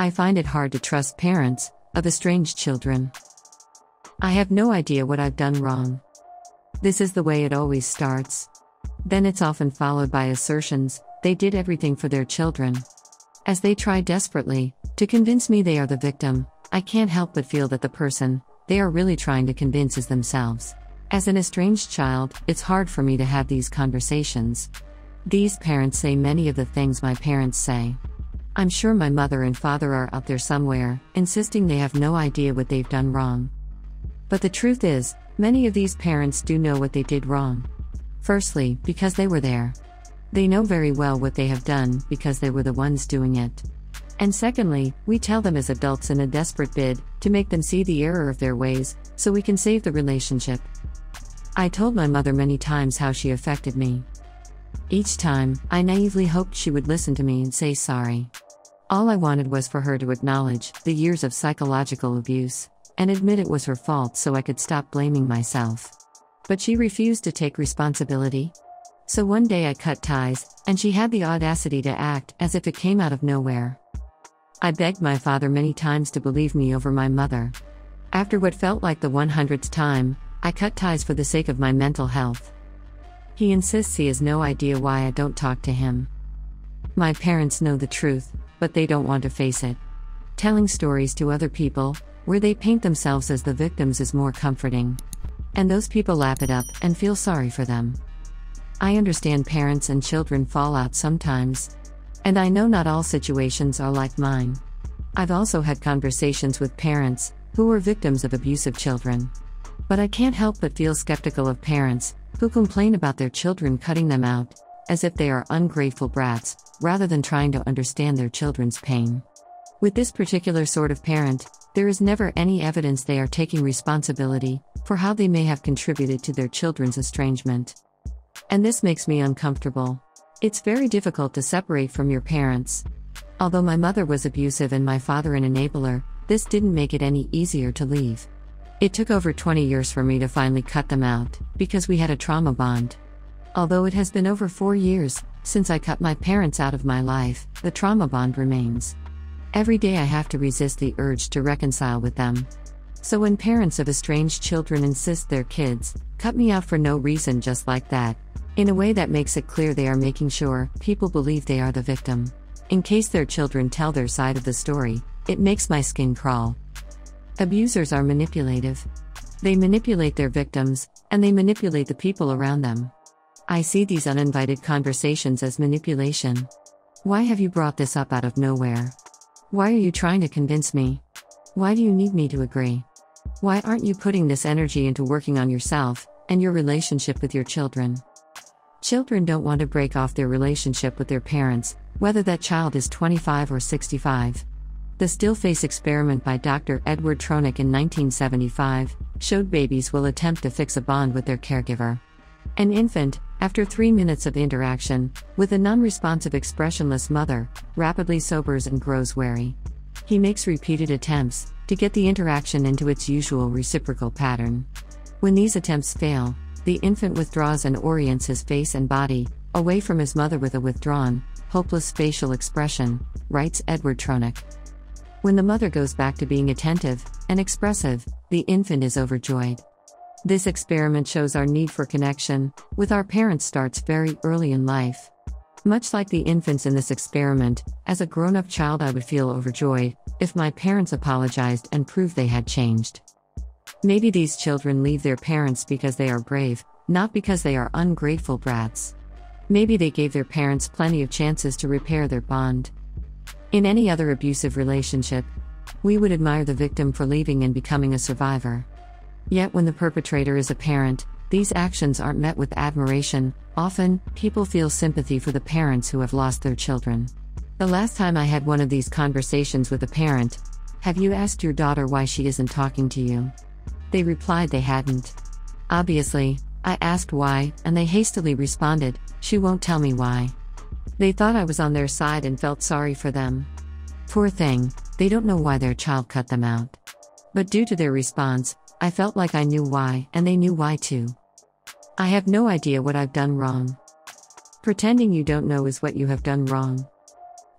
I find it hard to trust parents of estranged children. I have no idea what I've done wrong. This is the way it always starts. Then it's often followed by assertions, they did everything for their children. As they try desperately to convince me they are the victim, I can't help but feel that the person they are really trying to convince is themselves. As an estranged child, it's hard for me to have these conversations. These parents say many of the things my parents say. I'm sure my mother and father are out there somewhere, insisting they have no idea what they've done wrong. But the truth is, many of these parents do know what they did wrong. Firstly, because they were there. They know very well what they have done because they were the ones doing it. And secondly, we tell them as adults in a desperate bid to make them see the error of their ways, so we can save the relationship. I told my mother many times how she affected me. Each time, I naively hoped she would listen to me and say sorry. All I wanted was for her to acknowledge the years of psychological abuse, and admit it was her fault so I could stop blaming myself. But she refused to take responsibility. So one day I cut ties, and she had the audacity to act as if it came out of nowhere. I begged my father many times to believe me over my mother. After what felt like the 100th time, I cut ties for the sake of my mental health. He insists he has no idea why I don't talk to him. My parents know the truth, but they don't want to face it. Telling stories to other people, where they paint themselves as the victims, is more comforting. And those people lap it up and feel sorry for them. I understand parents and children fall out sometimes. And I know not all situations are like mine. I've also had conversations with parents who were victims of abusive children. But I can't help but feel skeptical of parents who complain about their children cutting them out, as if they are ungrateful brats, rather than trying to understand their children's pain. With this particular sort of parent, there is never any evidence they are taking responsibility for how they may have contributed to their children's estrangement. And this makes me uncomfortable. It's very difficult to separate from your parents. Although my mother was abusive and my father an enabler, this didn't make it any easier to leave. It took over 20 years for me to finally cut them out, because we had a trauma bond. Although it has been over 4 years since I cut my parents out of my life, the trauma bond remains. Every day I have to resist the urge to reconcile with them. So when parents of estranged children insist their kids cut me out for no reason just like that, in a way that makes it clear they are making sure people believe they are the victim, in case their children tell their side of the story, it makes my skin crawl. Abusers are manipulative. They manipulate their victims, and they manipulate the people around them. I see these uninvited conversations as manipulation. Why have you brought this up out of nowhere? Why are you trying to convince me? Why do you need me to agree? Why aren't you putting this energy into working on yourself and your relationship with your children? Children don't want to break off their relationship with their parents, whether that child is 25 or 65. The still-face experiment by Dr. Edward Tronick in 1975 showed babies will attempt to fix a bond with their caregiver. An infant, after 3 minutes of interaction with a non-responsive expressionless mother, rapidly sobers and grows wary. He makes repeated attempts to get the interaction into its usual reciprocal pattern. When these attempts fail, the infant withdraws and orients his face and body away from his mother with a withdrawn, hopeless facial expression, writes Edward Tronick. When the mother goes back to being attentive and expressive, the infant is overjoyed. This experiment shows our need for connection with our parents starts very early in life. Much like the infants in this experiment, as a grown-up child I would feel overjoyed if my parents apologized and proved they had changed. Maybe these children leave their parents because they are brave, not because they are ungrateful brats. Maybe they gave their parents plenty of chances to repair their bond. In any other abusive relationship, we would admire the victim for leaving and becoming a survivor. Yet when the perpetrator is a parent, these actions aren't met with admiration. Often, people feel sympathy for the parents who have lost their children. The last time I had one of these conversations with a parent, "Have you asked your daughter why she isn't talking to you?" They replied they hadn't. Obviously, I asked why, and they hastily responded, "She won't tell me why." They thought I was on their side and felt sorry for them. Poor thing, they don't know why their child cut them out. But due to their response, I felt like I knew why, and they knew why too. I have no idea what I've done wrong. Pretending you don't know is what you have done wrong.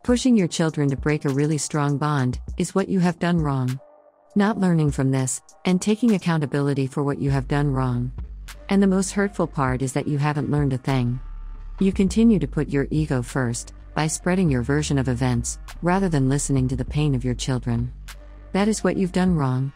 Pushing your children to break a really strong bond is what you have done wrong. Not learning from this, and taking accountability for what you have done wrong. And the most hurtful part is that you haven't learned a thing. You continue to put your ego first, by spreading your version of events, rather than listening to the pain of your children. That is what you've done wrong.